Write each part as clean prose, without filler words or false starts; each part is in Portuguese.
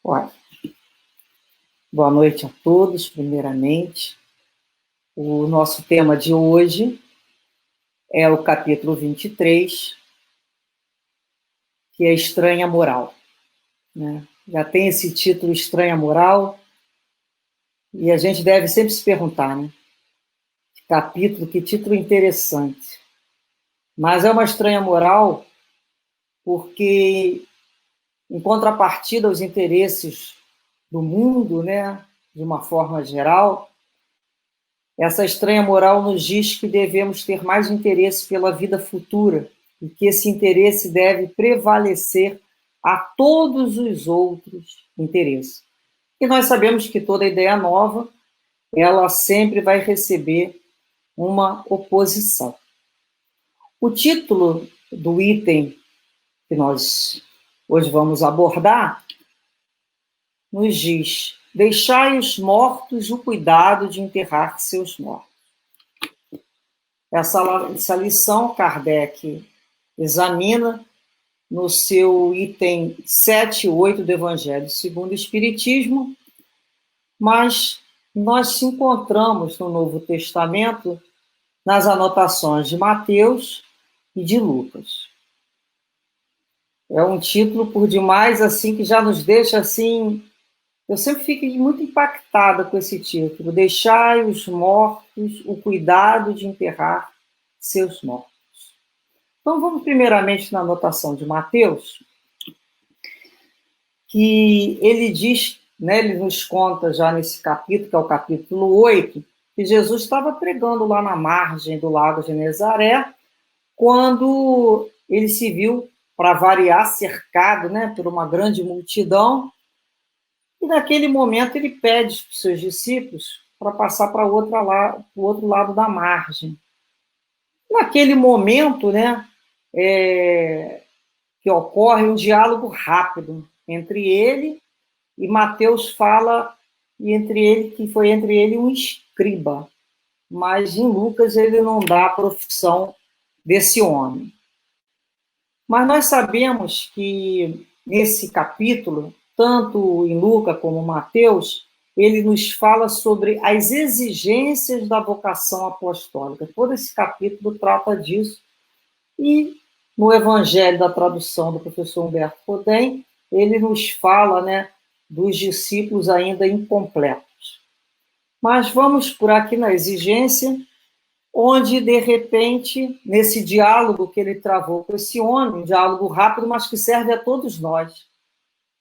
Olha, boa noite a todos, primeiramente. O nosso tema de hoje é o capítulo 23, que é Estranha Moral. Né? Já tem esse título, Estranha Moral, e a gente deve sempre se perguntar, né? Que capítulo, que título interessante. Mas é uma estranha moral porque, em contrapartida aos interesses do mundo, né, de uma forma geral, essa estranha moral nos diz que devemos ter mais interesse pela vida futura e que esse interesse deve prevalecer a todos os outros interesses. E nós sabemos que toda ideia nova, ela sempre vai receber uma oposição. O título do item que nós hoje vamos abordar nos diz: deixai os mortos o cuidado de enterrar seus mortos. Essa lição Kardec examina no seu item 7 e 8 do Evangelho segundo o Espiritismo, mas nós se encontramos no Novo Testamento nas anotações de Mateus e de Lucas. É um título por demais assim que já nos deixa assim. Eu sempre fico muito impactada com esse título: deixai os mortos o cuidado de enterrar seus mortos. Então, vamos primeiramente na anotação de Mateus, que ele diz, né, ele nos conta já nesse capítulo, que é o capítulo 8, que Jesus estava pregando lá na margem do lago de Genezaré, quando ele se viu, para variar, cercado, né, por uma grande multidão, e naquele momento ele pede para os seus discípulos para passar para o outro lado da margem. Naquele momento, né, que ocorre um diálogo rápido entre ele e Mateus fala e entre ele que foi entre ele um escriba, mas em Lucas ele não dá a profissão desse homem. Mas nós sabemos que nesse capítulo, tanto em Lucas como Mateus, ele nos fala sobre as exigências da vocação apostólica. Todo esse capítulo trata disso. E no Evangelho da tradução do professor Humberto Podem, ele nos fala, né, dos discípulos ainda incompletos. Mas vamos por aqui na exigência, onde, de repente, nesse diálogo que ele travou com esse homem, um diálogo rápido, mas que serve a todos nós,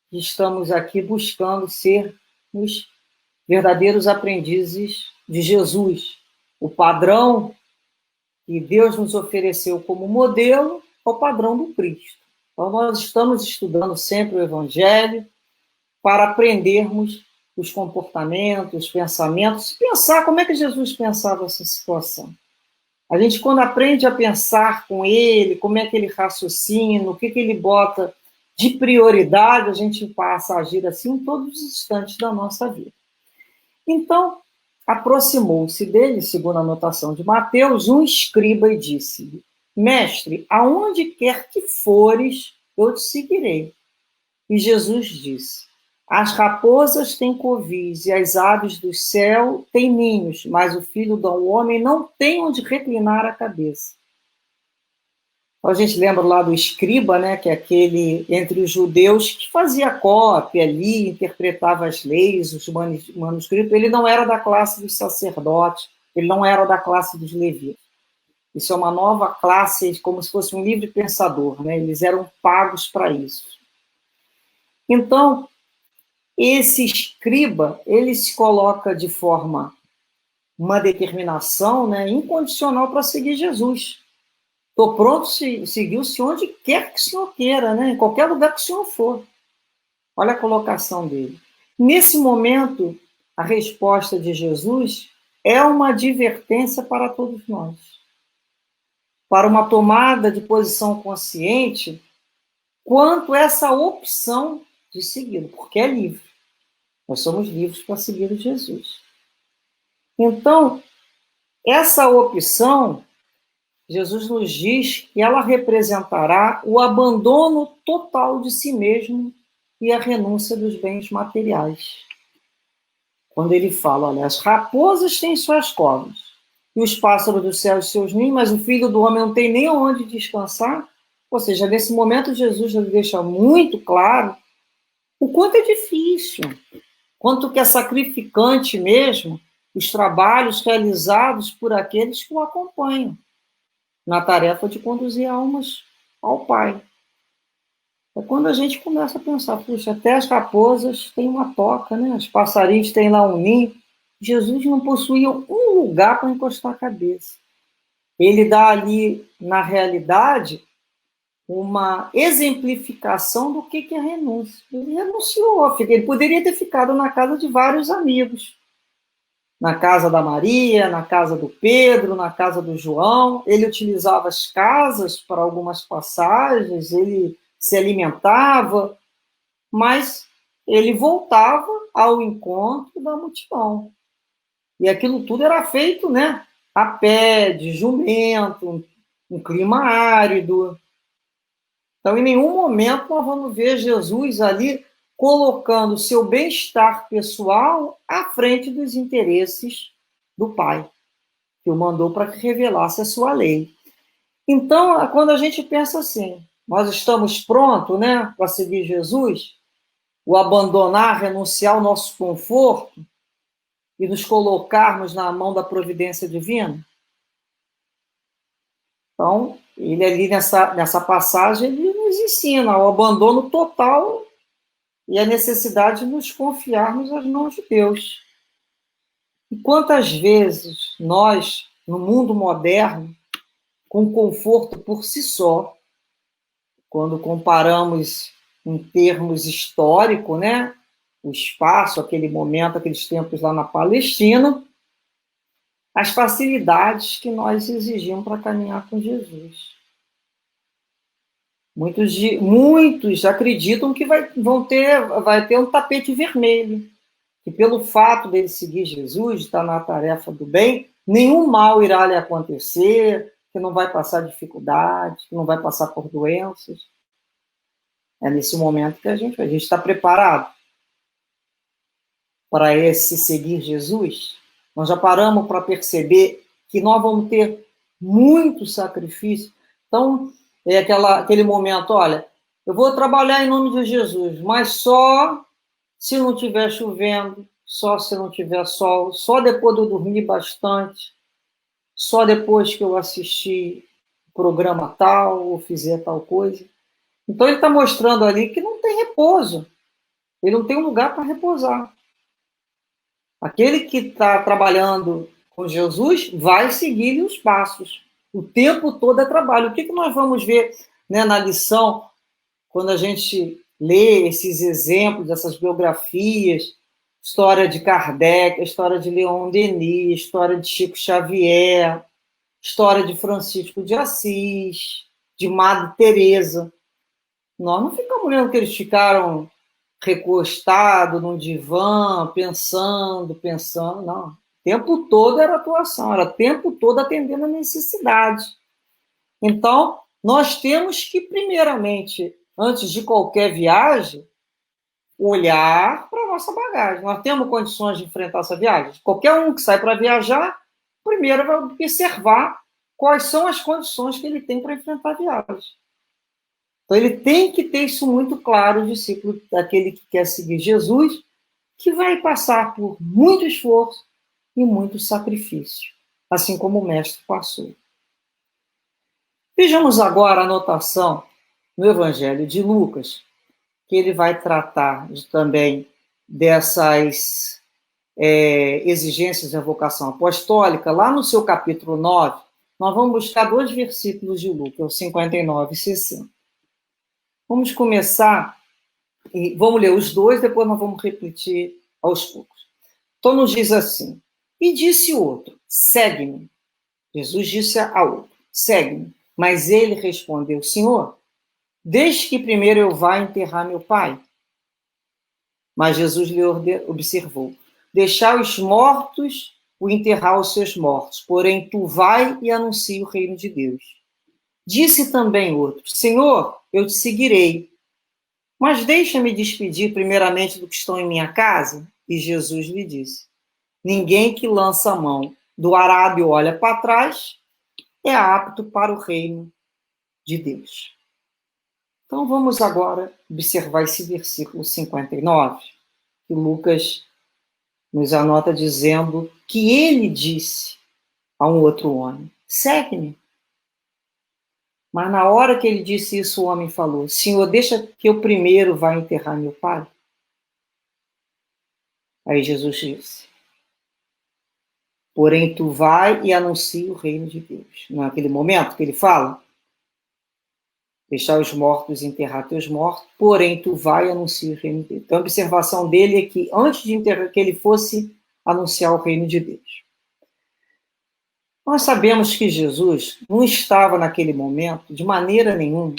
que estamos aqui buscando ser os verdadeiros aprendizes de Jesus, o padrão que Deus nos ofereceu como modelo ao padrão do Cristo. Então, nós estamos estudando sempre o Evangelho para aprendermos os comportamentos, os pensamentos, pensar como é que Jesus pensava essa situação. A gente, quando aprende a pensar com ele, como é que ele raciocina, o que ele bota de prioridade, a gente passa a agir assim em todos os instantes da nossa vida. Então, aproximou-se dele, segundo a anotação de Mateus, um escriba e disse-lhe: Mestre, aonde quer que fores, eu te seguirei. E Jesus disse: As raposas têm covis e as aves do céu têm ninhos, mas o filho do homem não tem onde reclinar a cabeça. A gente lembra lá do escriba, né, que é aquele entre os judeus que fazia cópia ali, interpretava as leis, os manuscritos. Ele não era da classe dos sacerdotes, ele não era da classe dos levitas. Isso é uma nova classe, como se fosse um livre pensador, né? Eles eram pagos para isso. Então, esse escriba, ele se coloca de forma, uma determinação, né, incondicional para seguir Jesus. Estou pronto a seguir o senhor onde quer que o senhor queira, né? Em qualquer lugar que o senhor for. Olha a colocação dele. Nesse momento, a resposta de Jesus é uma advertência para todos nós. Para uma tomada de posição consciente quanto a essa opção de segui-lo, porque é livre. Nós somos livres para seguir Jesus. Então, essa opção, Jesus nos diz que ela representará o abandono total de si mesmo e a renúncia dos bens materiais. Quando ele fala, olha, as raposas têm suas covas, e os pássaros do céu os seus ninhos, mas o filho do homem não tem nem onde descansar. Ou seja, nesse momento Jesus já deixa muito claro o quanto é difícil, quanto que é sacrificante mesmo os trabalhos realizados por aqueles que o acompanham na tarefa de conduzir almas ao Pai. É quando a gente começa a pensar, puxa, até as raposas têm uma toca, né? Os passarinhos têm lá um ninho. Jesus não possuía um lugar para encostar a cabeça. Ele dá ali, na realidade, uma exemplificação do que é renúncia. Ele renunciou, ele poderia ter ficado na casa de vários amigos. Na casa da Maria, na casa do Pedro, na casa do João. Ele utilizava as casas para algumas passagens, ele se alimentava, mas ele voltava ao encontro da multidão. E aquilo tudo era feito, né, a pé, de jumento, um clima árido. Então, em nenhum momento nós vamos ver Jesus ali colocando o seu bem-estar pessoal à frente dos interesses do Pai, que o mandou para que revelasse a sua lei. Então, quando a gente pensa assim, nós estamos prontos, né, para seguir Jesus, o abandonar, renunciar ao nosso conforto e nos colocarmos na mão da providência divina? Então, ele ali nessa passagem, ele nos ensina o abandono total e a necessidade de nos confiarmos às mãos de Deus. E quantas vezes nós, no mundo moderno, com conforto por si só, quando comparamos em termos históricos, né, o espaço, aquele momento, aqueles tempos lá na Palestina, as facilidades que nós exigimos para caminhar com Jesus. Muitos acreditam que vai ter um tapete vermelho, que pelo fato dele seguir Jesus, de estar na tarefa do bem, nenhum mal irá lhe acontecer, que não vai passar dificuldade, que não vai passar por doenças. É nesse momento que a gente está preparado para esse seguir Jesus. Nós já paramos para perceber que nós vamos ter muito sacrifício. Então, é aquele momento, olha, eu vou trabalhar em nome de Jesus, mas só se não estiver chovendo, só se não tiver sol, só depois de eu dormir bastante, só depois que eu assistir o programa tal ou fizer tal coisa. Então, ele está mostrando ali que não tem repouso. Ele não tem um lugar para repousar. Aquele que está trabalhando com Jesus vai seguir os passos. O tempo todo é trabalho. O que nós vamos ver, né, na lição, quando a gente lê esses exemplos, essas biografias, história de Kardec, história de Leon Denis, história de Chico Xavier, história de Francisco de Assis, de Madre Teresa. Nós não ficamos lendo que eles ficaram recostados num divã, pensando, não. O tempo todo era atuação, era o tempo todo atendendo a necessidade. Então, nós temos que, primeiramente, antes de qualquer viagem, olhar para a nossa bagagem. Nós temos condições de enfrentar essa viagem? Qualquer um que sai para viajar, primeiro vai observar quais são as condições que ele tem para enfrentar a viagem. Então, ele tem que ter isso muito claro, o discípulo daquele que quer seguir Jesus, que vai passar por muito esforço e muito sacrifício, assim como o mestre passou. Vejamos agora a anotação no Evangelho de Lucas, que ele vai tratar também dessas exigências da vocação apostólica. Lá no seu capítulo 9, nós vamos buscar 2 versículos de Lucas, 59 e 60. Vamos começar, e vamos ler os 2, depois nós vamos repetir aos poucos. Então nos diz assim, e disse o outro, segue-me. Jesus disse ao outro, segue-me. Mas ele respondeu, Senhor, deixe que primeiro eu vá enterrar meu pai. Mas Jesus lhe observou, deixai os mortos o enterrar os seus mortos, porém tu vai e anuncia o reino de Deus. Disse também outro, Senhor, eu te seguirei, Mas deixa-me despedir primeiramente do que estão em minha casa. E Jesus lhe disse: ninguém que lança a mão do arado e olha para trás é apto para o reino de Deus. Então vamos agora observar esse versículo 59, que Lucas nos anota dizendo que ele disse a um outro homem: segue-me. Mas na hora que ele disse isso, o homem falou: Senhor, deixa que eu primeiro vá enterrar meu pai. Aí Jesus disse: porém tu vai e anuncia o reino de Deus. Naquele momento que ele fala: deixar os mortos enterrar teus mortos, porém tu vai e anuncia o reino de Deus. Então a observação dele é que antes de enterrar, que ele fosse anunciar o reino de Deus. Nós sabemos que Jesus não estava naquele momento, de maneira nenhuma,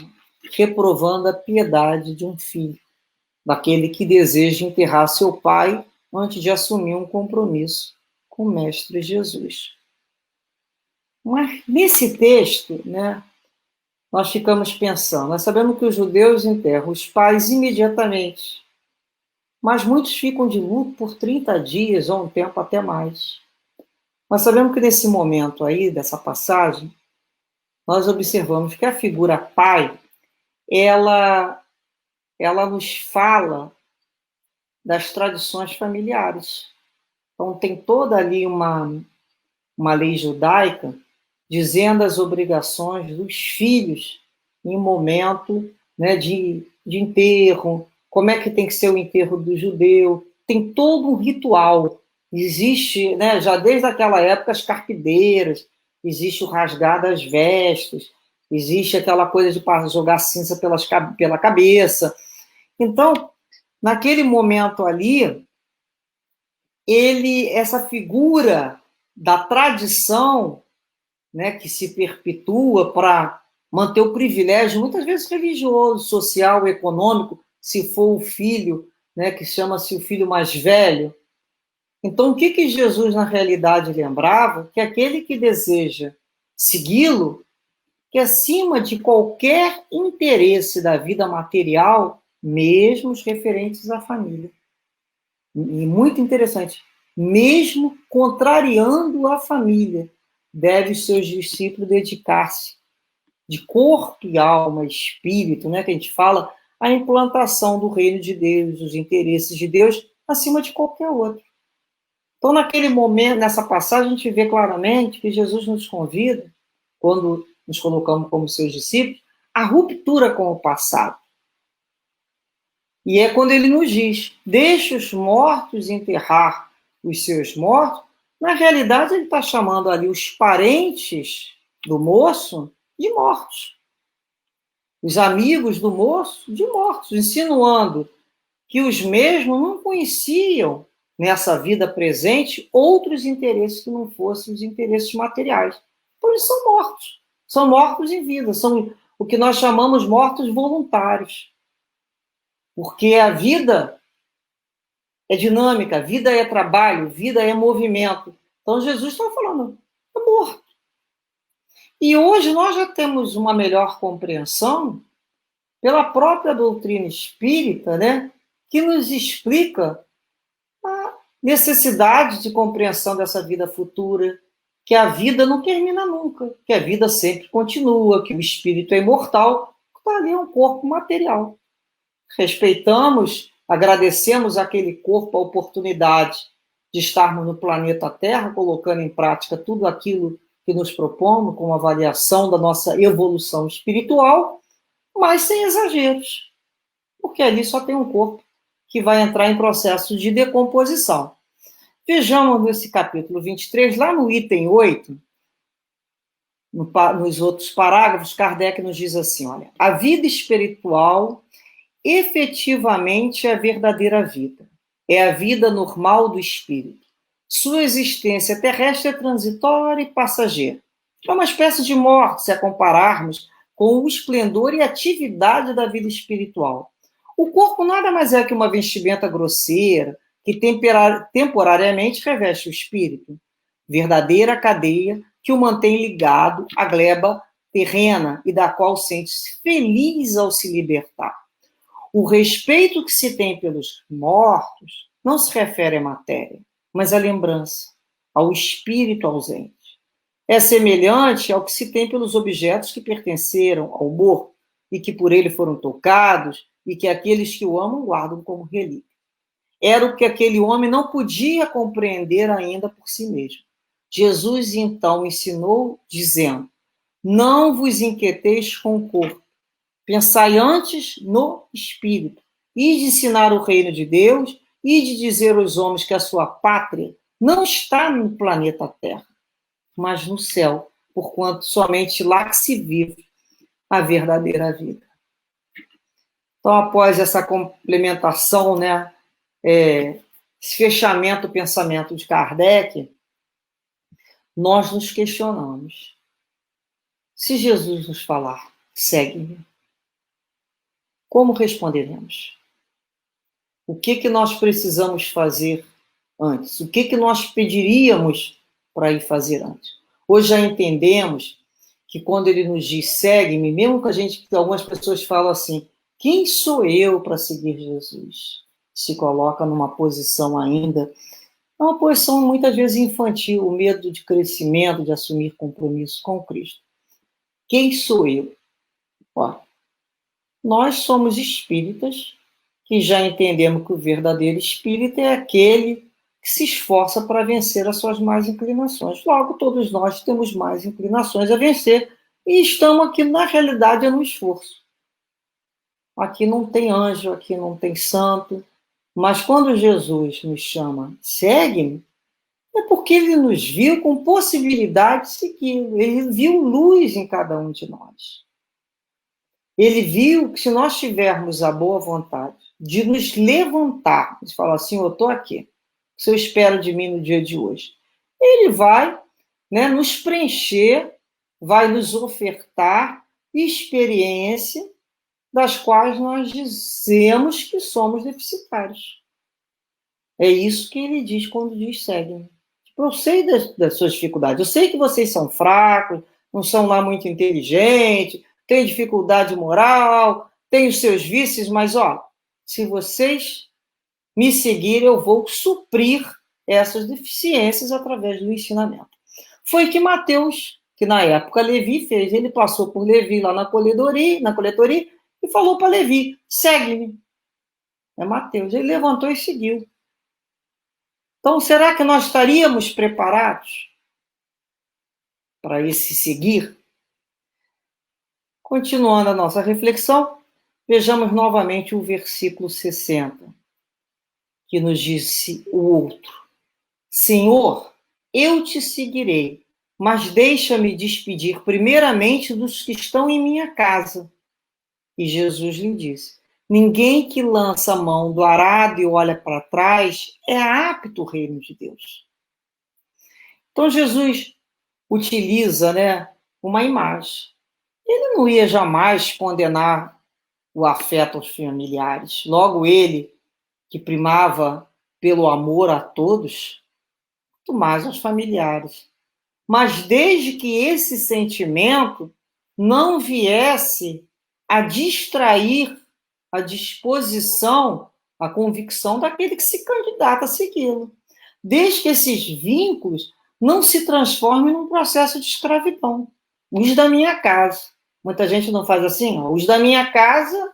reprovando a piedade de um filho, daquele que deseja enterrar seu pai antes de assumir um compromisso com o Mestre Jesus. Mas nesse texto, né, nós ficamos pensando, nós sabemos que os judeus enterram os pais imediatamente, mas muitos ficam de luto por 30 dias ou um tempo até mais. Nós sabemos que nesse momento aí, dessa passagem, nós observamos que a figura pai, ela nos fala das tradições familiares. Então tem toda ali uma lei judaica dizendo as obrigações dos filhos em momento, né, de enterro, como é que tem que ser o enterro do judeu. Tem todo um ritual. Existe, né, já desde aquela época, as carpideiras, existe o rasgar das vestes, existe aquela coisa de jogar cinza pela cabeça. Então, naquele momento ali, essa figura da tradição, né, que se perpetua para manter o privilégio, muitas vezes religioso, social, econômico, se for o filho, né, que chama-se o filho mais velho. Então, o que Jesus, na realidade, lembrava? Que aquele que deseja segui-lo, que acima de qualquer interesse da vida material, mesmo os referentes à família. E muito interessante, mesmo contrariando a família, deve os seus discípulos dedicar-se de corpo e alma, espírito, né, que a gente fala, à implantação do reino de Deus, os interesses de Deus, acima de qualquer outro. Então, naquele momento, nessa passagem, a gente vê claramente que Jesus nos convida, quando nos colocamos como seus discípulos, à ruptura com o passado. E é quando ele nos diz: deixe os mortos enterrar os seus mortos. Na realidade, ele está chamando ali os parentes do moço de mortos. Os amigos do moço de mortos, insinuando que os mesmos não conheciam nessa vida presente outros interesses que não fossem os interesses materiais. Então, eles são mortos em vida, são o que nós chamamos mortos voluntários. Porque a vida é dinâmica, a vida é trabalho, a vida é movimento. Então, Jesus está falando, é morto. E hoje nós já temos uma melhor compreensão pela própria doutrina espírita, né, que nos explica a necessidade de compreensão dessa vida futura, que a vida não termina nunca, que a vida sempre continua, que o espírito é imortal, está ali um corpo material. Respeitamos, agradecemos àquele corpo a oportunidade de estarmos no planeta Terra, colocando em prática tudo aquilo que nos propomos, com avaliação da nossa evolução espiritual, mas sem exageros, porque ali só tem um corpo que vai entrar em processo de decomposição. Vejamos nesse capítulo 23, lá no item 8, nos outros parágrafos, Kardec nos diz assim, olha, a vida espiritual efetivamente é a verdadeira vida. É a vida normal do espírito. Sua existência terrestre é transitória e passageira. É uma espécie de morte, se a compararmos com o esplendor e atividade da vida espiritual. O corpo nada mais é que uma vestimenta grosseira que temporariamente reveste o espírito. Verdadeira cadeia que o mantém ligado à gleba terrena e da qual sente-se feliz ao se libertar. O respeito que se tem pelos mortos não se refere à matéria, mas à lembrança, ao espírito ausente. É semelhante ao que se tem pelos objetos que pertenceram ao morto e que por ele foram tocados e que aqueles que o amam guardam como relíquia. Era o que aquele homem não podia compreender ainda por si mesmo. Jesus então ensinou, dizendo: não vos inquieteis com o corpo, pensai antes no espírito, e de ensinar o reino de Deus, e de dizer aos homens que a sua pátria não está no planeta Terra, mas no céu, porquanto somente lá que se vive a verdadeira vida. Então, após essa complementação, né, esse fechamento do pensamento de Kardec, nós nos questionamos. Se Jesus nos falar, segue-me, como responderemos? O que nós precisamos fazer antes? O que nós pediríamos para ir fazer antes? Hoje já entendemos que quando ele nos diz segue-me, mesmo que algumas pessoas falam assim, quem sou eu para seguir Jesus? Se coloca numa posição ainda, é uma posição muitas vezes infantil, o medo de crescimento, de assumir compromisso com Cristo. Quem sou eu? Ó, nós somos espíritas que já entendemos que o verdadeiro espírita é aquele que se esforça para vencer as suas más inclinações. Logo, todos nós temos mais inclinações a vencer e estamos aqui, na realidade, no esforço. Aqui não tem anjo, aqui não tem santo, mas quando Jesus nos chama, segue-me, é porque ele nos viu com possibilidade de seguir. Ele viu luz em cada um de nós. Ele viu que se nós tivermos a boa vontade de nos levantar, de falar assim, eu estou aqui, o que eu espero de mim no dia de hoje? Ele vai, né, nos preencher, vai nos ofertar experiência das quais nós dizemos que somos deficitários. É isso que ele diz quando diz segue-me. Eu sei das suas dificuldades, eu sei que vocês são fracos, não são lá muito inteligentes, têm dificuldade moral, têm os seus vícios, mas, ó, se vocês me seguirem, eu vou suprir essas deficiências através do ensinamento. Foi que Mateus, que na época Levi fez, ele passou por Levi lá na coletoria e falou para Levi, segue-me. É Mateus. Ele levantou e seguiu. Então, será que nós estaríamos preparados para esse seguir? Continuando a nossa reflexão, vejamos novamente o versículo 60, que nos disse o outro. Senhor, eu te seguirei, mas deixa-me despedir primeiramente dos que estão em minha casa. E Jesus lhe disse, ninguém que lança a mão do arado e olha para trás é apto ao reino de Deus. Então Jesus utiliza, né, uma imagem. Ele não ia jamais condenar o afeto aos familiares. Logo ele, que primava pelo amor a todos, muito mais aos familiares. Mas desde que esse sentimento não viesse a distrair a disposição, a convicção daquele que se candidata a segui-lo. Desde que esses vínculos não se transformem num processo de escravidão. Os da minha casa. Muita gente não faz assim, ó. Os da minha casa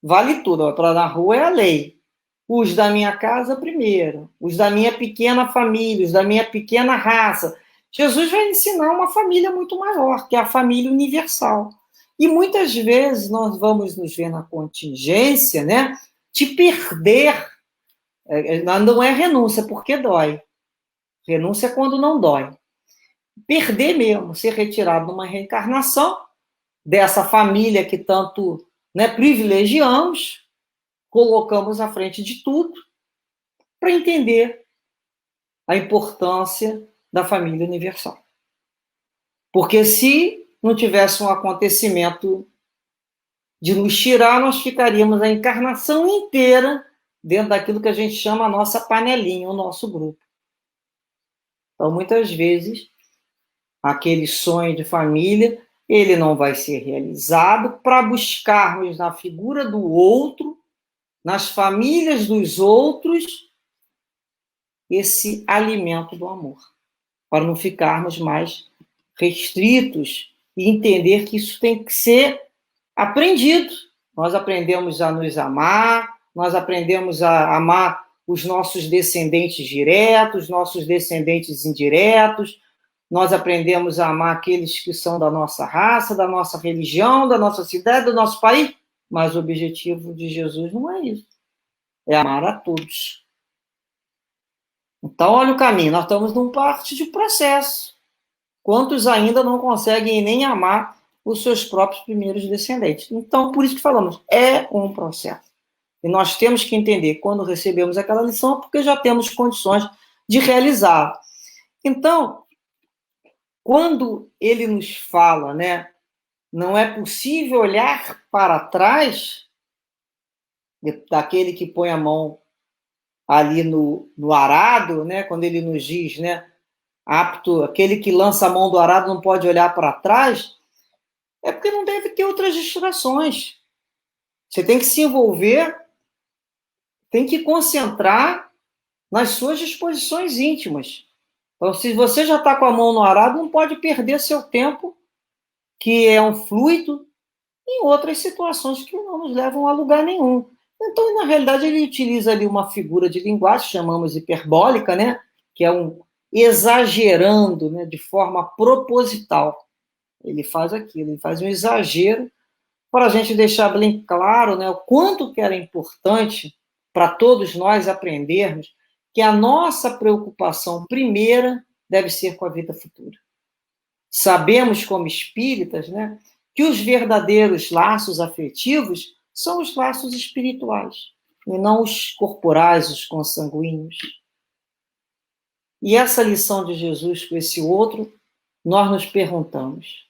vale tudo, para na rua é a lei. Os da minha casa primeiro, os da minha pequena família, os da minha pequena raça. Jesus vai ensinar uma família muito maior, que é a família universal. E muitas vezes nós vamos nos ver na contingência, né, de perder. Não é renúncia, porque dói. Renúncia é quando não dói. Perder mesmo, ser retirado numa reencarnação dessa família que tanto, né, privilegiamos, colocamos à frente de tudo, para entender a importância da família universal. Porque se não tivesse um acontecimento de nos tirar, nós ficaríamos a encarnação inteira dentro daquilo que a gente chama a nossa panelinha, o nosso grupo. Então, muitas vezes, aquele sonho de família ele não vai ser realizado para buscarmos na figura do outro, nas famílias dos outros, esse alimento do amor, para não ficarmos mais restritos e entender que isso tem que ser aprendido. Nós aprendemos a nos amar, nós aprendemos a amar os nossos descendentes diretos, nossos descendentes indiretos, nós aprendemos a amar aqueles que são da nossa raça, da nossa religião, da nossa cidade, do nosso país, mas o objetivo de Jesus não é isso, é amar a todos. Então, olha o caminho, nós estamos num parte de processo. Quantos ainda não conseguem nem amar os seus próprios primeiros descendentes? Então, por isso que falamos, é um processo. E nós temos que entender, quando recebemos aquela lição, porque já temos condições de realizar. Então, quando ele nos fala, né, não é possível olhar para trás daquele que põe a mão ali no arado, né, quando ele nos diz, né, apto, aquele que lança a mão do arado não pode olhar para trás, é porque não deve ter outras distrações. Você tem que se envolver, tem que concentrar nas suas disposições íntimas. Então, se você já está com a mão no arado, não pode perder seu tempo, que é um fluido, em outras situações que não nos levam a lugar nenhum. Então, na realidade, ele utiliza ali uma figura de linguagem, chamamos hiperbólica, né? Que é um exagerando, né? De forma proposital. Ele faz aquilo, ele faz um exagero para a gente deixar bem claro, né, o quanto que era importante para todos nós aprendermos que a nossa preocupação primeira deve ser com a vida futura. Sabemos, como espíritas, né, que os verdadeiros laços afetivos são os laços espirituais, e não os corporais, os consanguíneos. E essa lição de Jesus com esse outro, nós nos perguntamos,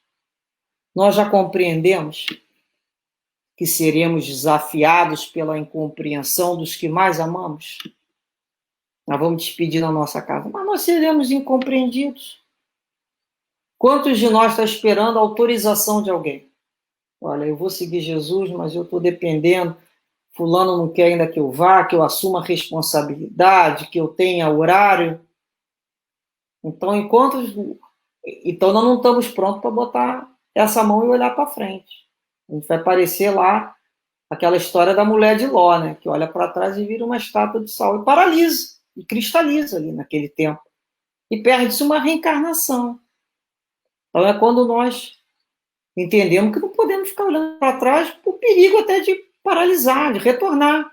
nós já compreendemos que seremos desafiados pela incompreensão dos que mais amamos? Nós vamos despedir da nossa casa, mas nós seremos incompreendidos. Quantos de nós está esperando a autorização de alguém? Olha, eu vou seguir Jesus, mas eu estou dependendo, fulano não quer ainda que eu vá, que eu assuma a responsabilidade, que eu tenha horário. Então, então nós não estamos prontos para botar essa mão e olhar para frente. A gente vai parecer lá aquela história da mulher de Ló, né? Que olha para trás e vira uma estátua de sal e paralisa, e cristaliza ali naquele tempo. E perde-se uma reencarnação. Então é quando nós entendemos que não podemos ficar olhando para trás por perigo até de paralisar, de retornar.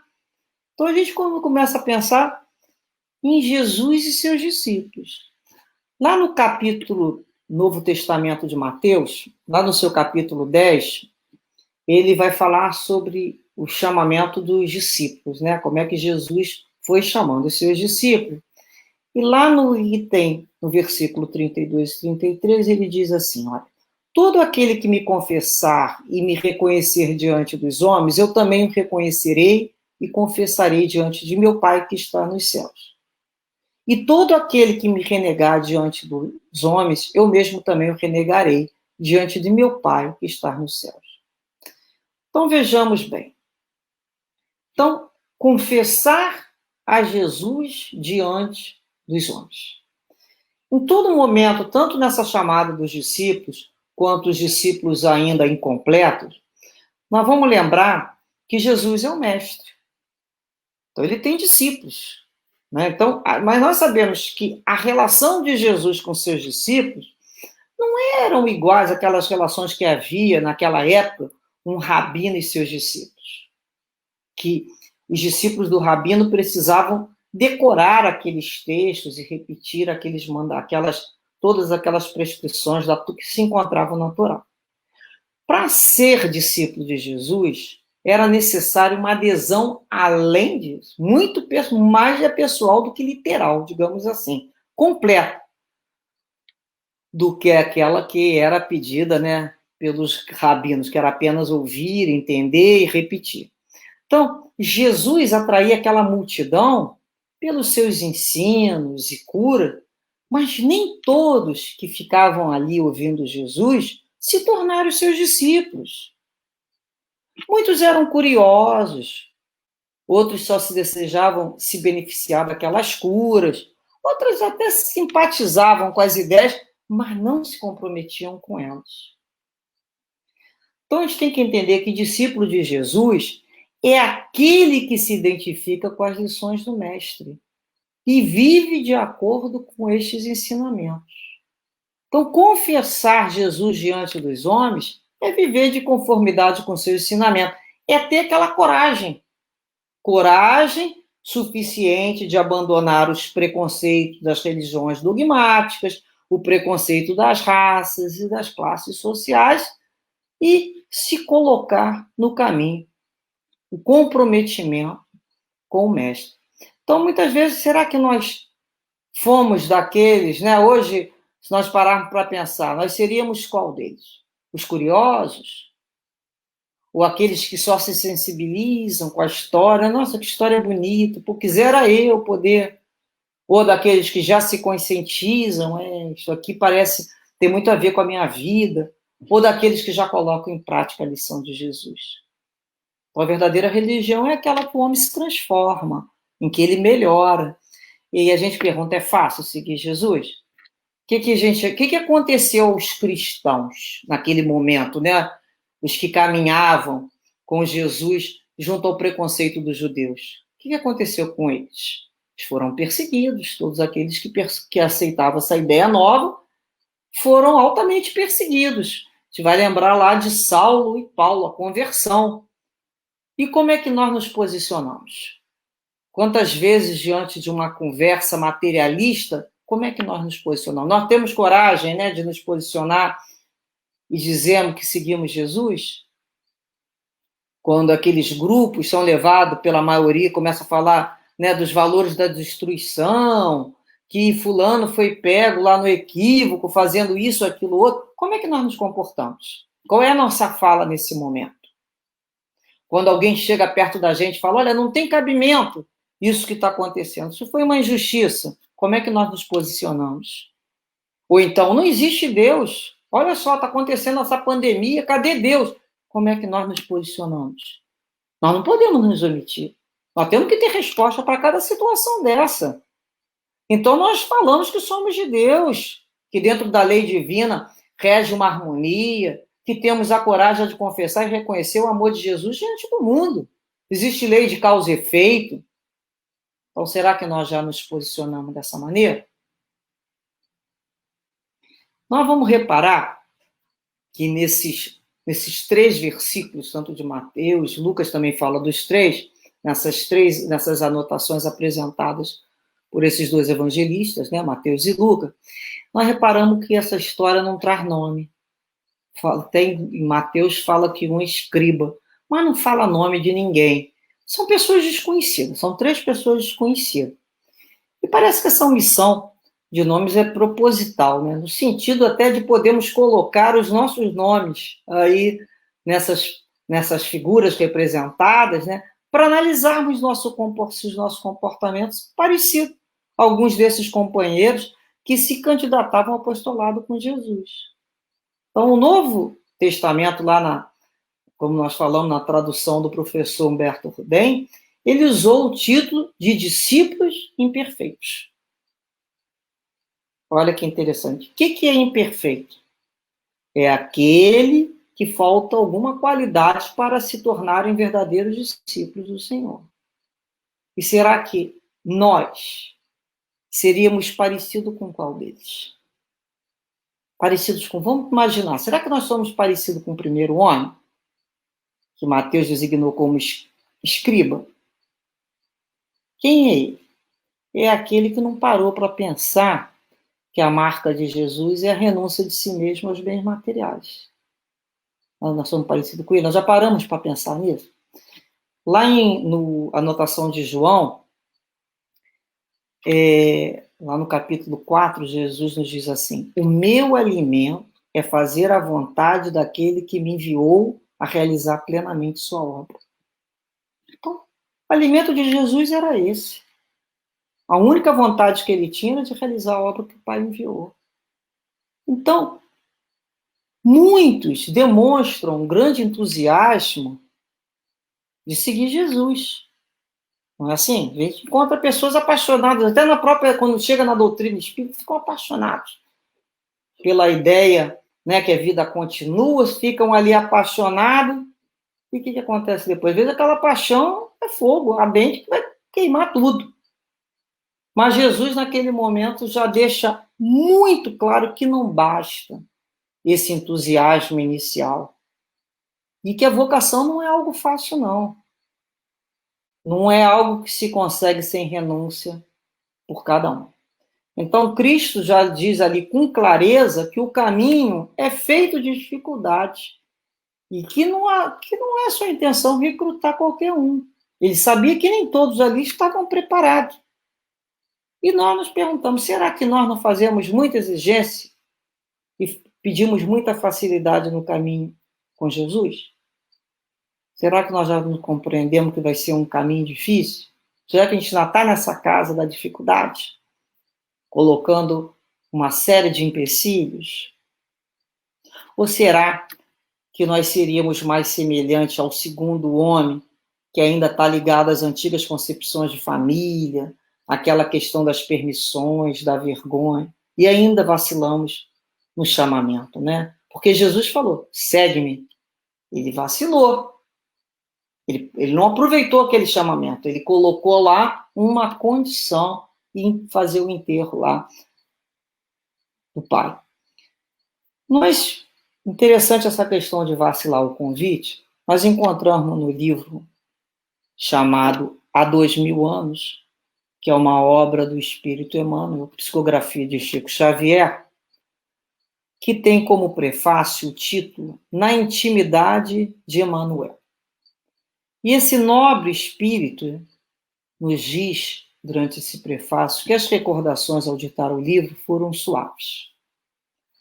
Então a gente quando começa a pensar em Jesus e seus discípulos. Lá no capítulo Novo Testamento de Mateus, lá no seu capítulo 10, ele vai falar sobre o chamamento dos discípulos, né? Como é que Jesus foi chamando os seus discípulos. E lá no item, no versículo 32 e 33, ele diz assim, olha, todo aquele que me confessar e me reconhecer diante dos homens, eu também o reconhecerei e confessarei diante de meu Pai que está nos céus. E todo aquele que me renegar diante dos homens, eu mesmo também o renegarei diante de meu Pai que está nos céus. Então, vejamos bem. Então, confessar a Jesus diante dos homens. Em todo momento, tanto nessa chamada dos discípulos, quanto os discípulos ainda incompletos, nós vamos lembrar que Jesus é o mestre. Então, ele tem discípulos. Né? Então, mas nós sabemos que a relação de Jesus com seus discípulos não eram iguais àquelas relações que havia naquela época, um rabino e seus discípulos. Que os discípulos do rabino precisavam decorar aqueles textos e repetir todas aquelas prescrições que se encontravam na Torá. Para ser discípulo de Jesus, era necessário uma adesão além disso, muito mais pessoal do que literal, digamos assim, completa, do que aquela que era pedida, né, pelos rabinos, que era apenas ouvir, entender e repetir. Então, Jesus atraía aquela multidão pelos seus ensinos e cura, mas nem todos que ficavam ali ouvindo Jesus se tornaram seus discípulos. Muitos eram curiosos, outros só se desejavam se beneficiar daquelas curas, outros até simpatizavam com as ideias, mas não se comprometiam com elas. Então, a gente tem que entender que discípulo de Jesus é aquele que se identifica com as lições do Mestre e vive de acordo com estes ensinamentos. Então, confessar Jesus diante dos homens é viver de conformidade com seu ensinamento, é ter aquela coragem suficiente de abandonar os preconceitos das religiões dogmáticas, o preconceito das raças e das classes sociais e se colocar no caminho, o comprometimento com o Mestre. Então, muitas vezes, será que nós fomos daqueles, né? Hoje, se nós pararmos para pensar, nós seríamos qual deles? Os curiosos? Ou aqueles que só se sensibilizam com a história? Nossa, que história bonita, pô, quisera eu poder. Ou daqueles que já se conscientizam, isso aqui parece ter muito a ver com a minha vida. Ou daqueles que já colocam em prática a lição de Jesus. Então, a verdadeira religião é aquela que o homem se transforma, em que ele melhora. E a gente pergunta, é fácil seguir Jesus? O que aconteceu aos cristãos naquele momento, né? Os que caminhavam com Jesus junto ao preconceito dos judeus. O que aconteceu com eles? Eles foram perseguidos, todos aqueles que aceitavam essa ideia nova foram altamente perseguidos. A gente vai lembrar lá de Saulo e Paulo, a conversão. E como é que nós nos posicionamos? Quantas vezes, diante de uma conversa materialista, como é que nós nos posicionamos? Nós temos coragem, né, de nos posicionar e dizermos que seguimos Jesus? Quando aqueles grupos são levados pela maioria, começa a falar, né, dos valores da destruição, que fulano foi pego lá no equívoco, fazendo isso, aquilo, outro. Como é que nós nos comportamos? Qual é a nossa fala nesse momento? Quando alguém chega perto da gente e fala, olha, não tem cabimento isso que está acontecendo. Isso foi uma injustiça. Como é que nós nos posicionamos? Ou então, não existe Deus. Olha só, está acontecendo essa pandemia, cadê Deus? Como é que nós nos posicionamos? Nós não podemos nos omitir. Nós temos que ter resposta para cada situação dessa. Então, nós falamos que somos de Deus, que dentro da lei divina rege uma harmonia, que temos a coragem de confessar e reconhecer o amor de Jesus diante do mundo. Existe lei de causa e efeito. Então, será que nós já nos posicionamos dessa maneira? Nós vamos reparar que nesses 3 versículos, tanto de Mateus, Lucas também fala dos 3, nessas anotações apresentadas por esses 2 evangelistas, né, Mateus e Lucas, nós reparamos que essa história não traz nome. Em Mateus fala que um escriba, mas não fala nome de ninguém. São pessoas desconhecidas, são 3 pessoas desconhecidas. E parece que essa omissão de nomes é proposital, né? No sentido até de podermos colocar os nossos nomes aí nessas figuras representadas, né? Para analisarmos se os nossos comportamentos parecidos a alguns desses companheiros que se candidatavam ao apostolado com Jesus. Então, o Novo Testamento, como nós falamos na tradução do professor Humberto Rudem, ele usou o título de discípulos imperfeitos. Olha que interessante. O que é imperfeito? É aquele que falta alguma qualidade para se tornarem verdadeiros discípulos do Senhor. E será que nós seríamos parecidos com qual deles? Parecidos com... Vamos imaginar, será que nós somos parecidos com o primeiro homem? Que Mateus designou como escriba? Quem é ele? É aquele que não parou para pensar que a marca de Jesus é a renúncia de si mesmo aos bens materiais. Nós somos parecidos com ele, nós já paramos para pensar nisso. Lá no anotação de João, lá no capítulo 4, Jesus nos diz assim: o meu alimento é fazer a vontade daquele que me enviou a realizar plenamente sua obra. Então, o alimento de Jesus era esse. A única vontade que ele tinha era de realizar a obra que o Pai enviou. Então, muitos demonstram um grande entusiasmo de seguir Jesus. Não é assim? A gente encontra pessoas apaixonadas, até na própria, quando chega na doutrina espírita, ficam apaixonados pela ideia, né, que a vida continua, ficam ali apaixonados. E o que acontece depois? Às vezes aquela paixão é fogo, ardente, que vai queimar tudo. Mas Jesus, naquele momento, já deixa muito claro que não basta esse entusiasmo inicial. E que a vocação não é algo fácil, não. Não é algo que se consegue sem renúncia por cada um. Então, Cristo já diz ali com clareza que o caminho é feito de dificuldades e que não é sua intenção recrutar qualquer um. Ele sabia que nem todos ali estavam preparados. E nós nos perguntamos, será que nós não fazemos muita exigência e pedimos muita facilidade no caminho com Jesus? Será que nós já não compreendemos que vai ser um caminho difícil? Será que a gente já está nessa casa da dificuldade? Colocando uma série de empecilhos? Ou será que nós seríamos mais semelhantes ao segundo homem, que ainda está ligado às antigas concepções de família, aquela questão das permissões, da vergonha, e ainda vacilamos no chamamento, né? Porque Jesus falou, segue-me. Ele vacilou. Ele não aproveitou aquele chamamento, ele colocou lá uma condição em fazer o enterro lá do pai. Mas, interessante essa questão de vacilar o convite, nós encontramos no livro chamado Há 2000 anos, que é uma obra do Espírito Emmanuel, psicografia de Chico Xavier, que tem como prefácio o título Na Intimidade de Emmanuel. E esse nobre espírito nos diz, durante esse prefácio, que as recordações ao ditar o livro foram suaves.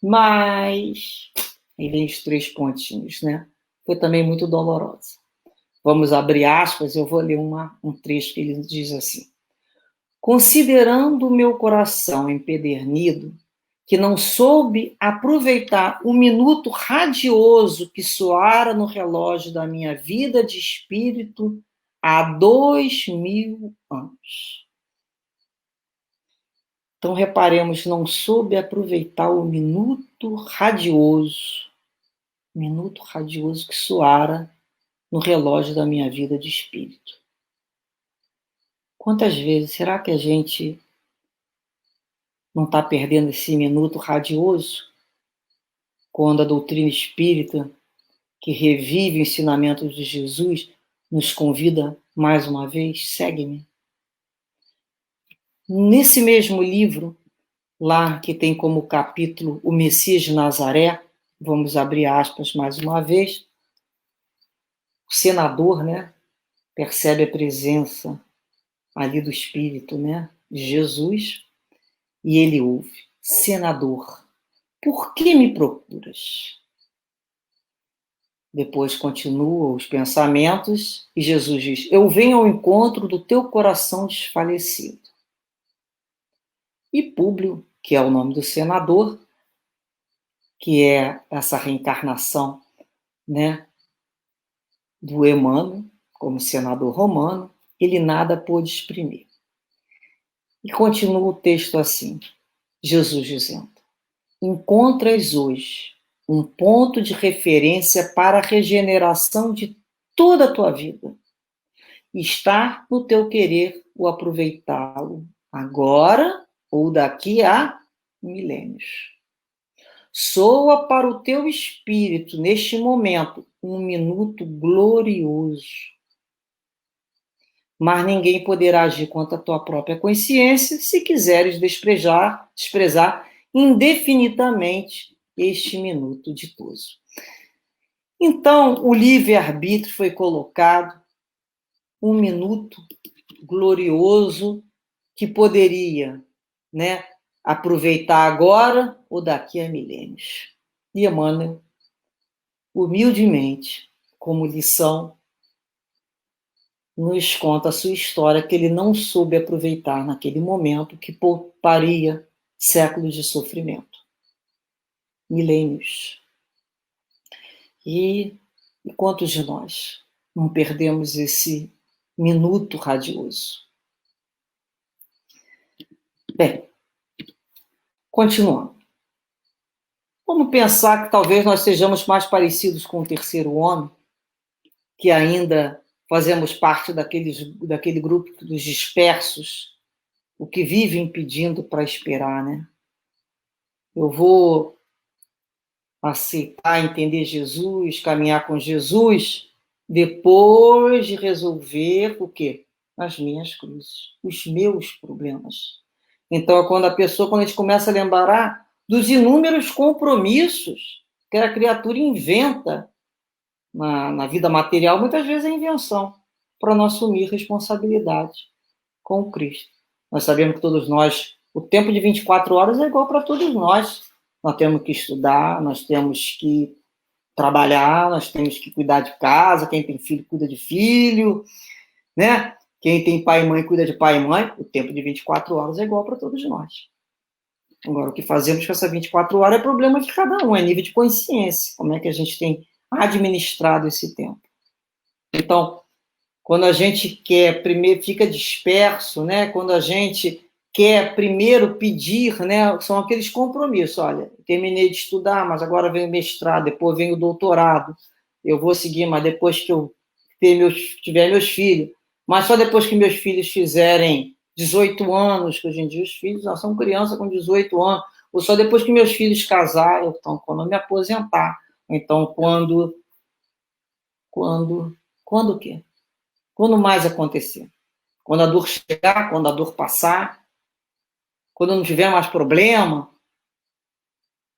Mas, aí vem os 3 pontinhos, né? Foi também muito dolorosa. Vamos abrir aspas, eu vou ler um trecho que ele diz assim. Considerando o meu coração empedernido, que não soube aproveitar o minuto radioso que soara no relógio da minha vida de espírito há 2000 anos. Então, reparemos, não soube aproveitar o minuto radioso que soara no relógio da minha vida de espírito. Quantas vezes será que a gente não está perdendo esse minuto radioso quando a doutrina espírita, que revive o ensinamento de Jesus, nos convida mais uma vez, segue-me? Nesse mesmo livro, lá que tem como capítulo o Messias de Nazaré, vamos abrir aspas mais uma vez, o senador, né, percebe a presença ali do Espírito, né, de Jesus, e ele ouve, senador, por que me procuras? Depois continua os pensamentos e Jesus diz, eu venho ao encontro do teu coração desfalecido. E Públio, que é o nome do senador, que é essa reencarnação, né, do Emmanuel, como senador romano, ele nada pôde exprimir. E continua o texto assim, Jesus dizendo, encontras hoje um ponto de referência para a regeneração de toda a tua vida. Está no teu querer o aproveitá-lo agora ou daqui a milênios. Soa para o teu espírito, neste momento, um minuto glorioso. Mas ninguém poderá agir contra a tua própria consciência se quiseres desprezar indefinidamente este minuto ditoso. Então, o livre-arbítrio foi colocado, um minuto glorioso que poderia, né, aproveitar agora ou daqui a milênios. E Emmanuel, humildemente, como lição, nos conta a sua história que ele não soube aproveitar naquele momento que pouparia séculos de sofrimento. Milênios. E quantos de nós não perdemos esse minuto radioso? Bem, continuando. Vamos pensar que talvez nós sejamos mais parecidos com o terceiro homem, que ainda fazemos parte daquele grupo dos dispersos, o que vive impedindo para esperar, né? Eu vou aceitar, entender Jesus, caminhar com Jesus, depois de resolver o quê? As minhas cruzes, os meus problemas. Então, é quando a gente começa a lembrar dos inúmeros compromissos que a criatura inventa na vida material, muitas vezes é invenção, para não assumir responsabilidade com Cristo. Nós sabemos que todos nós, o tempo de 24 horas é igual para todos nós. Nós temos que estudar, nós temos que trabalhar, nós temos que cuidar de casa, quem tem filho cuida de filho, né? Quem tem pai e mãe cuida de pai e mãe. O tempo de 24 horas é igual para todos nós. Agora, o que fazemos com essas 24 horas é problema de cada um, é nível de consciência, como é que a gente tem administrado esse tempo. Então, quando a gente quer primeiro, fica disperso, né? Quando a gente quer primeiro pedir, né? São aqueles compromissos. Olha, terminei de estudar, mas agora vem o mestrado, depois vem o doutorado. Eu vou seguir, mas depois que eu tiver meus filhos, mas só depois que meus filhos fizerem 18 anos, que hoje em dia os filhos já são crianças com 18 anos, ou só depois que meus filhos casarem, então quando eu me aposentar, então quando o quê? Quando mais acontecer? Quando a dor chegar, quando a dor passar, quando não tiver mais problema.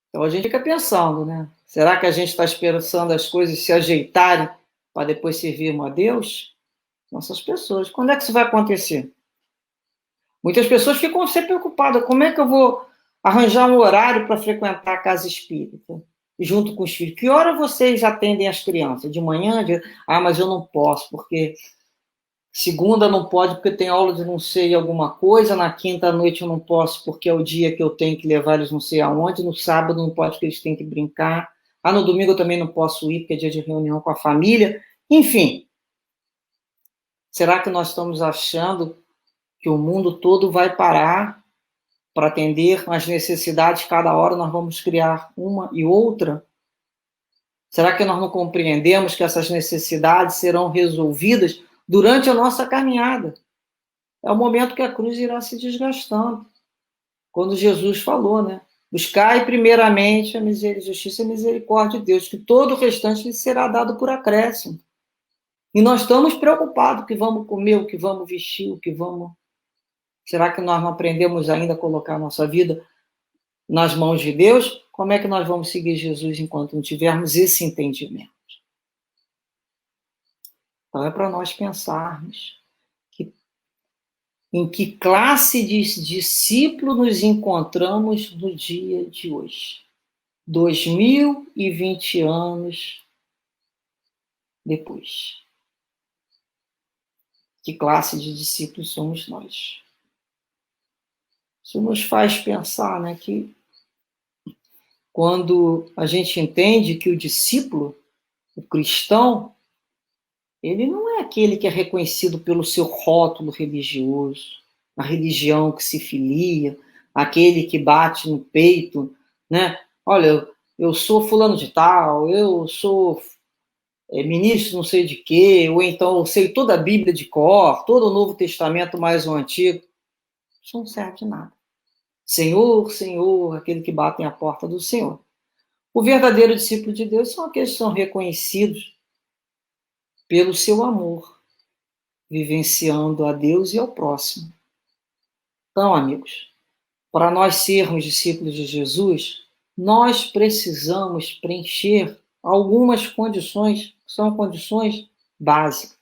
Então a gente fica pensando, né? Será que a gente está esperando as coisas se ajeitarem para depois servirmos a Deus? Nossas pessoas. Quando é que isso vai acontecer? Muitas pessoas ficam sempre preocupadas. Como é que eu vou arranjar um horário para frequentar a casa espírita? Junto com os filhos. Que hora vocês atendem as crianças? De manhã? Mas eu não posso, porque segunda não pode porque tem aula de não sei alguma coisa, na quinta à noite eu não posso porque é o dia que eu tenho que levar eles não sei aonde, no sábado não pode porque eles têm que brincar, no domingo eu também não posso ir porque é dia de reunião com a família, enfim. Será que nós estamos achando que o mundo todo vai parar para atender às necessidades, cada hora nós vamos criar uma e outra? Será que nós não compreendemos que essas necessidades serão resolvidas durante a nossa caminhada? É o momento que a cruz irá se desgastando. Quando Jesus falou, né? Buscai primeiramente a justiça e a misericórdia de Deus, que todo o restante lhe será dado por acréscimo. E nós estamos preocupados o que vamos comer, o que vamos vestir, o que vamos... Será que nós não aprendemos ainda a colocar a nossa vida nas mãos de Deus? Como é que nós vamos seguir Jesus enquanto não tivermos esse entendimento? Então é para nós pensarmos em que classe de discípulo nos encontramos no dia de hoje. 2020 anos depois. Que classe de discípulos somos nós? Isso nos faz pensar, né, que quando a gente entende que o discípulo, o cristão, ele não é aquele que é reconhecido pelo seu rótulo religioso, a religião que se filia, aquele que bate no peito, né? Olha, eu sou fulano de tal, eu sou ministro não sei de quê, ou então eu sei toda a Bíblia de cor, todo o Novo Testamento mais o Antigo. Isso não serve de nada. Senhor, Senhor, aquele que bate à porta do Senhor. O verdadeiro discípulo de Deus são aqueles que são reconhecidos pelo seu amor, vivenciando a Deus e ao próximo. Então, amigos, para nós sermos discípulos de Jesus, nós precisamos preencher algumas condições, que são condições básicas.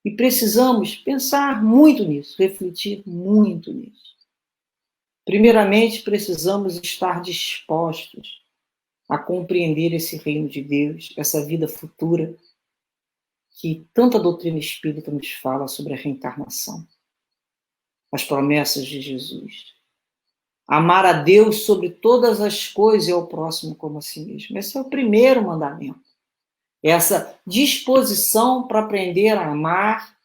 E precisamos pensar muito nisso, refletir muito nisso. Primeiramente, precisamos estar dispostos a compreender esse reino de Deus, essa vida futura, que tanta doutrina espírita nos fala sobre a reencarnação, as promessas de Jesus. Amar a Deus sobre todas as coisas e ao próximo como a si mesmo. Esse é o primeiro mandamento. essa disposição para aprender a amar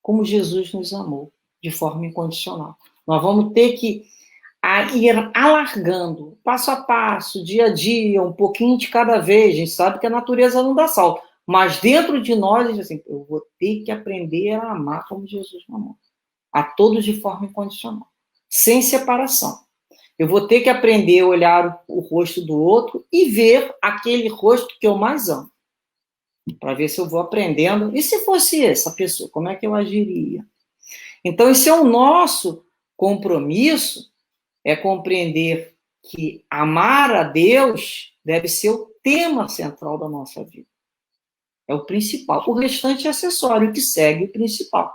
como Jesus nos amou, de forma incondicional. Nós vamos ter que ir alargando, passo a passo, dia a dia, um pouquinho de cada vez. A gente sabe que a natureza não dá salto, mas dentro de nós, assim, eu vou ter que aprender a amar como Jesus amou, a todos de forma incondicional, sem separação. Eu vou ter que aprender a olhar o rosto do outro e ver aquele rosto que eu mais amo, para ver se eu vou aprendendo. E se fosse essa pessoa, como é que eu agiria? Então, esse é o nosso compromisso, é compreender que amar a Deus deve ser o tema central da nossa vida. É o principal. O restante é acessório, que segue o principal.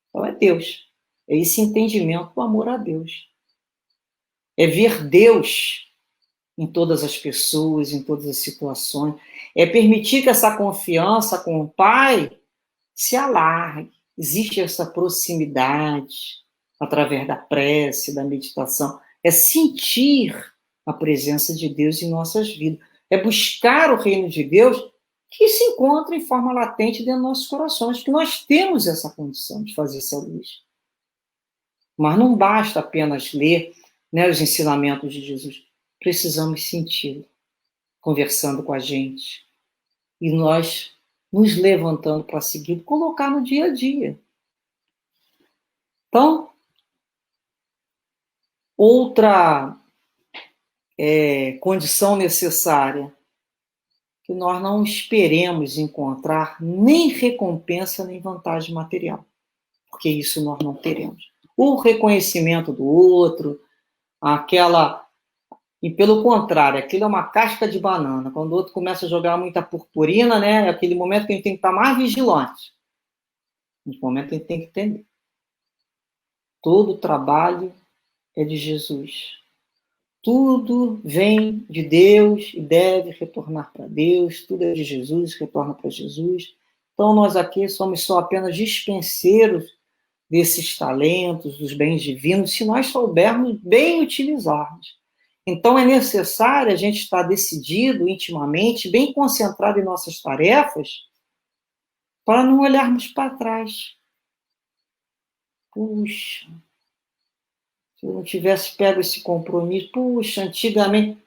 Então, é Deus. É esse entendimento do amor a Deus. É ver Deus em todas as pessoas, em todas as situações. É permitir que essa confiança com o Pai se alargue. Existe essa proximidade através da prece, da meditação. É sentir a presença de Deus em nossas vidas. É buscar o reino de Deus que se encontra em forma latente dentro dos nossos corações, que nós temos essa condição de fazer essa luz. Mas não basta apenas ler, né, os ensinamentos de Jesus. Precisamos senti-lo, conversando com a gente. E nós nos levantando para seguir, colocar no dia a dia. Então, outra condição necessária, que nós não esperemos encontrar nem recompensa nem vantagem material, porque isso nós não teremos. O reconhecimento do outro, aquela... E pelo contrário, aquilo é uma casca de banana. Quando o outro começa a jogar muita purpurina, né, é aquele momento que a gente tem que estar mais vigilante. Nesse momento a gente tem que entender. Todo trabalho é de Jesus. Tudo vem de Deus e deve retornar para Deus. Tudo é de Jesus, retorna para Jesus. Então nós aqui somos só apenas dispenseiros desses talentos, dos bens divinos, se nós soubermos bem utilizarmos. Então, é necessário a gente estar decidido intimamente, bem concentrado em nossas tarefas, para não olharmos para trás. Puxa, se eu não tivesse pego esse compromisso, puxa, antigamente...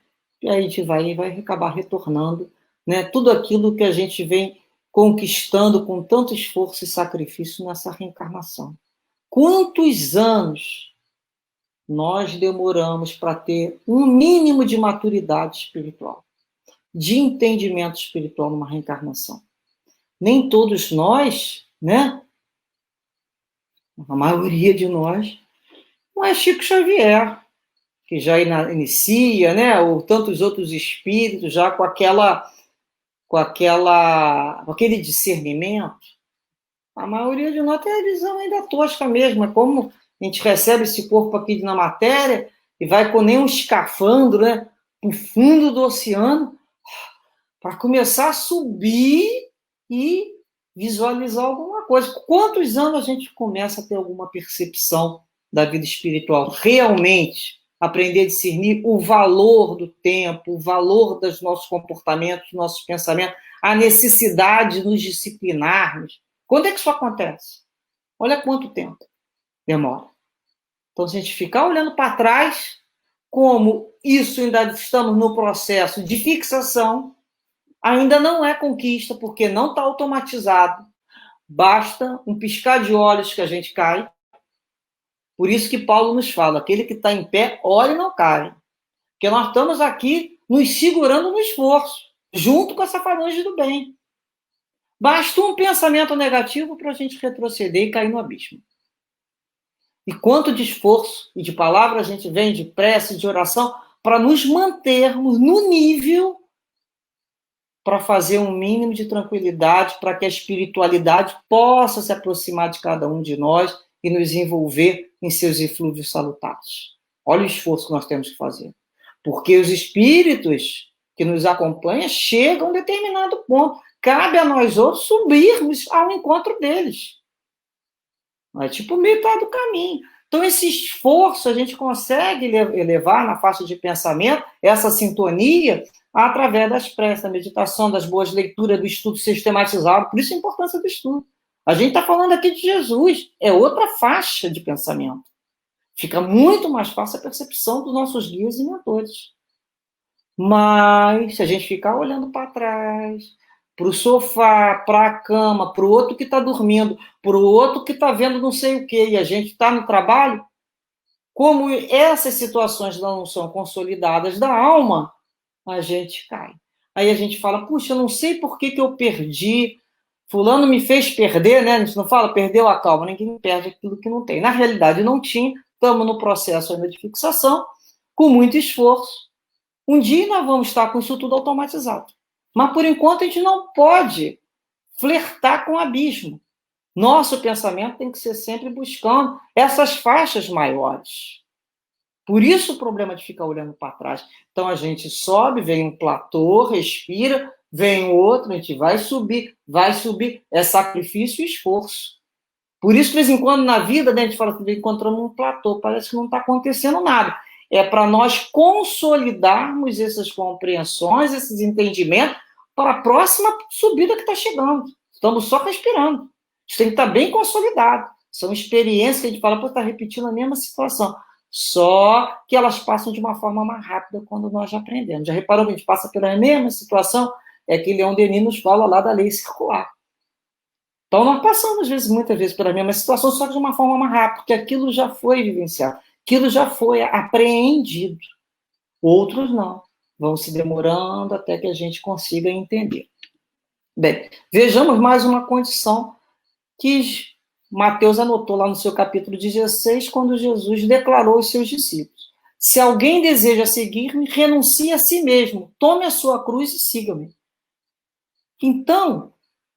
E aí a gente vai acabar retornando, né, tudo aquilo que a gente vem conquistando com tanto esforço e sacrifício nessa reencarnação. Quantos anos nós demoramos para ter um mínimo de maturidade espiritual, de entendimento espiritual numa reencarnação? Nem todos nós, né? A maioria de nós, não é Chico Xavier, que já inicia, né? Ou tantos outros espíritos já com aquele discernimento. A maioria de nós tem a visão ainda tosca mesmo. É como a gente recebe esse corpo aqui na matéria e vai com nem um escafandro, né, no fundo do oceano, para começar a subir e visualizar alguma coisa. Quantos anos a gente começa a ter alguma percepção da vida espiritual? Realmente aprender a discernir o valor do tempo, o valor dos nossos comportamentos, dos nossos pensamentos, a necessidade de nos disciplinarmos. Quando é que isso acontece? Olha quanto tempo demora. Então, se a gente ficar olhando para trás, como isso ainda estamos no processo de fixação, ainda não é conquista, porque não está automatizado. Basta um piscar de olhos que a gente cai. Por isso que Paulo nos fala, aquele que está em pé, olha e não cai. Porque nós estamos aqui nos segurando no esforço, junto com essa falange do bem. Basta um pensamento negativo para a gente retroceder e cair no abismo. E quanto de esforço e de palavra a gente vem, de prece, de oração, para nos mantermos no nível, para fazer um mínimo de tranquilidade, para que a espiritualidade possa se aproximar de cada um de nós e nos envolver em seus eflúvios salutares. Olha o esforço que nós temos que fazer. Porque os espíritos que nos acompanham chegam a um determinado ponto. Cabe a nós outros subirmos ao encontro deles. É tipo metade do caminho. Então, esse esforço a gente consegue elevar na faixa de pensamento, essa sintonia, através das preces, da meditação, das boas leituras, do estudo sistematizado. Por isso a importância do estudo. A gente está falando aqui de Jesus, é outra faixa de pensamento. Fica muito mais fácil a percepção dos nossos guias e mentores. Mas, se a gente ficar olhando para trás, para o sofá, para a cama, para o outro que está dormindo, para o outro que está vendo não sei o quê, e a gente está no trabalho, como essas situações não são consolidadas da alma, a gente cai. Aí a gente fala, puxa, eu não sei por que eu perdi, fulano me fez perder, né? A gente não fala, perdeu a calma, ninguém perde aquilo que não tem. Na realidade, não tinha, estamos no processo ainda de fixação, com muito esforço. Um dia nós vamos estar com isso tudo automatizado. Mas, por enquanto, a gente não pode flertar com o abismo. Nosso pensamento tem que ser sempre buscando essas faixas maiores. Por isso o problema de ficar olhando para trás. Então a gente sobe, vem um platô, respira, vem outro, a gente vai subir. É sacrifício e esforço. Por isso, de vez em quando, na vida, né, a gente fala que encontramos um platô, parece que não está acontecendo nada. É para nós consolidarmos essas compreensões, esses entendimentos, para a próxima subida que está chegando. Estamos só respirando. Isso tem que estar bem consolidado. São experiências que a gente fala, pô, está repetindo a mesma situação. Só que elas passam de uma forma mais rápida quando nós já aprendemos. Já reparou que a gente passa pela mesma situação? É que Leon Denis nos fala lá da lei circular. Então, nós passamos, muitas vezes, pela mesma situação, só que de uma forma mais rápida, porque aquilo já foi vivenciado, aquilo já foi apreendido. Outros não. Vão se demorando até que a gente consiga entender. Bem, vejamos mais uma condição que Mateus anotou lá no seu capítulo 16, quando Jesus declarou aos seus discípulos: se alguém deseja seguir-me, renuncie a si mesmo, tome a sua cruz e siga-me. Então,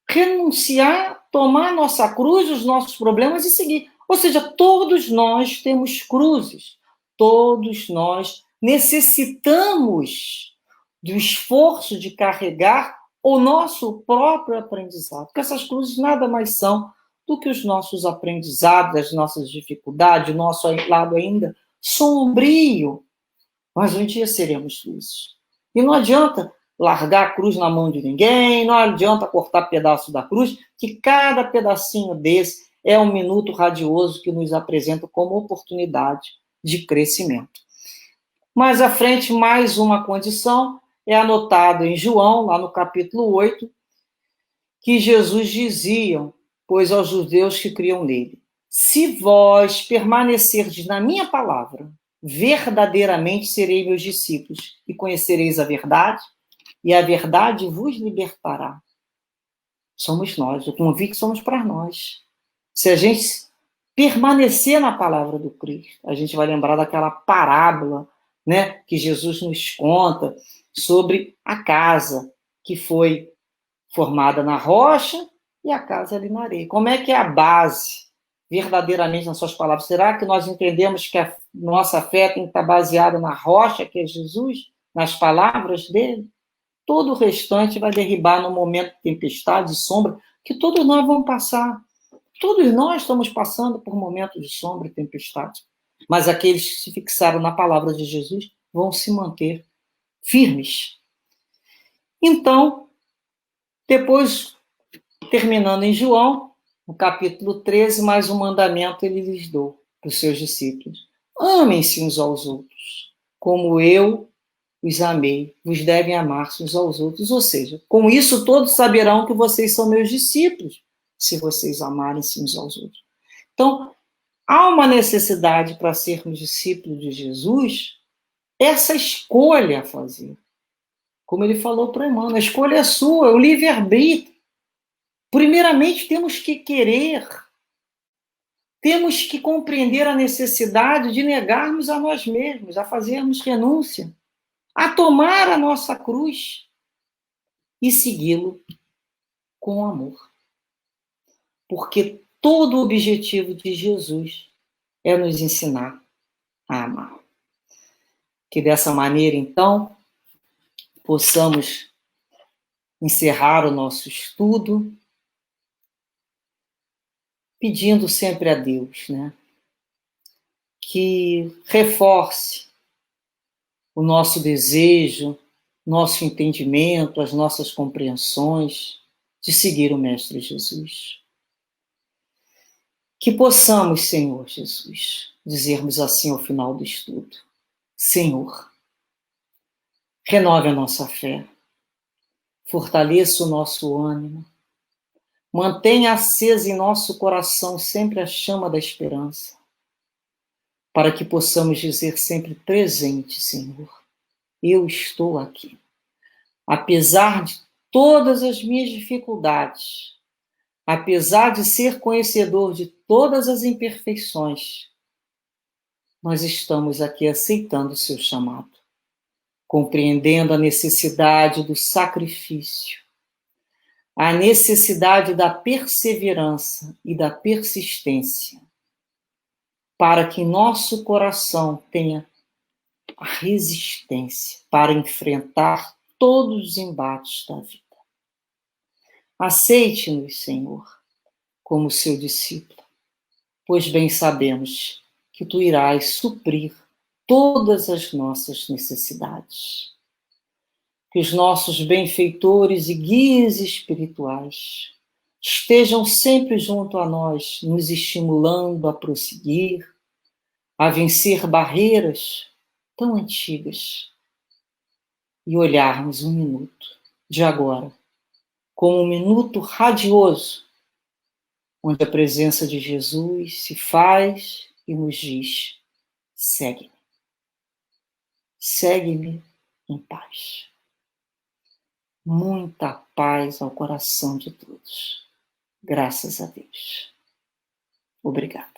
renunciar, tomar a nossa cruz, os nossos problemas e seguir. Ou seja, todos nós temos cruzes, todos nós necessitamos do esforço de carregar o nosso próprio aprendizado, porque essas cruzes nada mais são do que os nossos aprendizados, as nossas dificuldades, o nosso lado ainda sombrio, mas um dia seremos luz. E não adianta largar a cruz na mão de ninguém, não adianta cortar pedaço da cruz, que cada pedacinho desse é um minuto radioso que nos apresenta como oportunidade de crescimento. Mais à frente, mais uma condição é anotado em João, lá no capítulo 8, que Jesus dizia, pois aos judeus que criam nele: se vós permanecerdes na minha palavra, verdadeiramente serei meus discípulos e conhecereis a verdade, e a verdade vos libertará. Somos nós, o convite somos para nós. Se a gente permanecer na palavra do Cristo, a gente vai lembrar daquela parábola, né, que Jesus nos conta sobre a casa que foi formada na rocha e a casa ali na areia. Como é que é a base, verdadeiramente, nas suas palavras? Será que nós entendemos que a nossa fé tem que estar baseada na rocha, que é Jesus, nas palavras dele? Todo o restante vai derribar no momento de tempestade, de sombra, que todos nós vamos passar. Todos nós estamos passando por momentos de sombra e tempestade. Mas aqueles que se fixaram na palavra de Jesus vão se manter firmes. Então, depois, terminando em João, no capítulo 13, mais um mandamento ele lhes deu para os seus discípulos: amem-se uns aos outros, como eu os amei, vos devem amar-se uns aos outros. Ou seja, com isso todos saberão que vocês são meus discípulos, se vocês amarem-se uns aos outros. Então, há uma necessidade para sermos discípulos de Jesus, essa escolha a fazer. Como ele falou para Emmanuel, a escolha é sua, é o livre-arbítrio. Primeiramente, temos que querer, temos que compreender a necessidade de negarmos a nós mesmos, a fazermos renúncia, a tomar a nossa cruz e segui-lo com amor. Porque todo o objetivo de Jesus é nos ensinar a amar. Que dessa maneira, então, possamos encerrar o nosso estudo pedindo sempre a Deus, né, que reforce o nosso desejo nosso entendimento, as nossas compreensões de seguir o Mestre Jesus. Que possamos, Senhor Jesus, dizermos assim ao final do estudo: Senhor, renove a nossa fé, fortaleça o nosso ânimo, mantenha acesa em nosso coração sempre a chama da esperança, para que possamos dizer sempre presente, Senhor, eu estou aqui. Apesar de todas as minhas dificuldades, apesar de ser conhecedor de todas as imperfeições, nós estamos aqui aceitando o seu chamado, compreendendo a necessidade do sacrifício, a necessidade da perseverança e da persistência, para que nosso coração tenha a resistência para enfrentar todos os embates da vida. Aceite-nos, Senhor, como seu discípulo, pois bem sabemos que tu irás suprir todas as nossas necessidades. Que os nossos benfeitores e guias espirituais estejam sempre junto a nós, nos estimulando a prosseguir, a vencer barreiras tão antigas e olharmos um minuto de agora como um minuto radioso, onde a presença de Jesus se faz e nos diz: segue-me. Segue-me em paz. Muita paz ao coração de todos. Graças a Deus. Obrigada.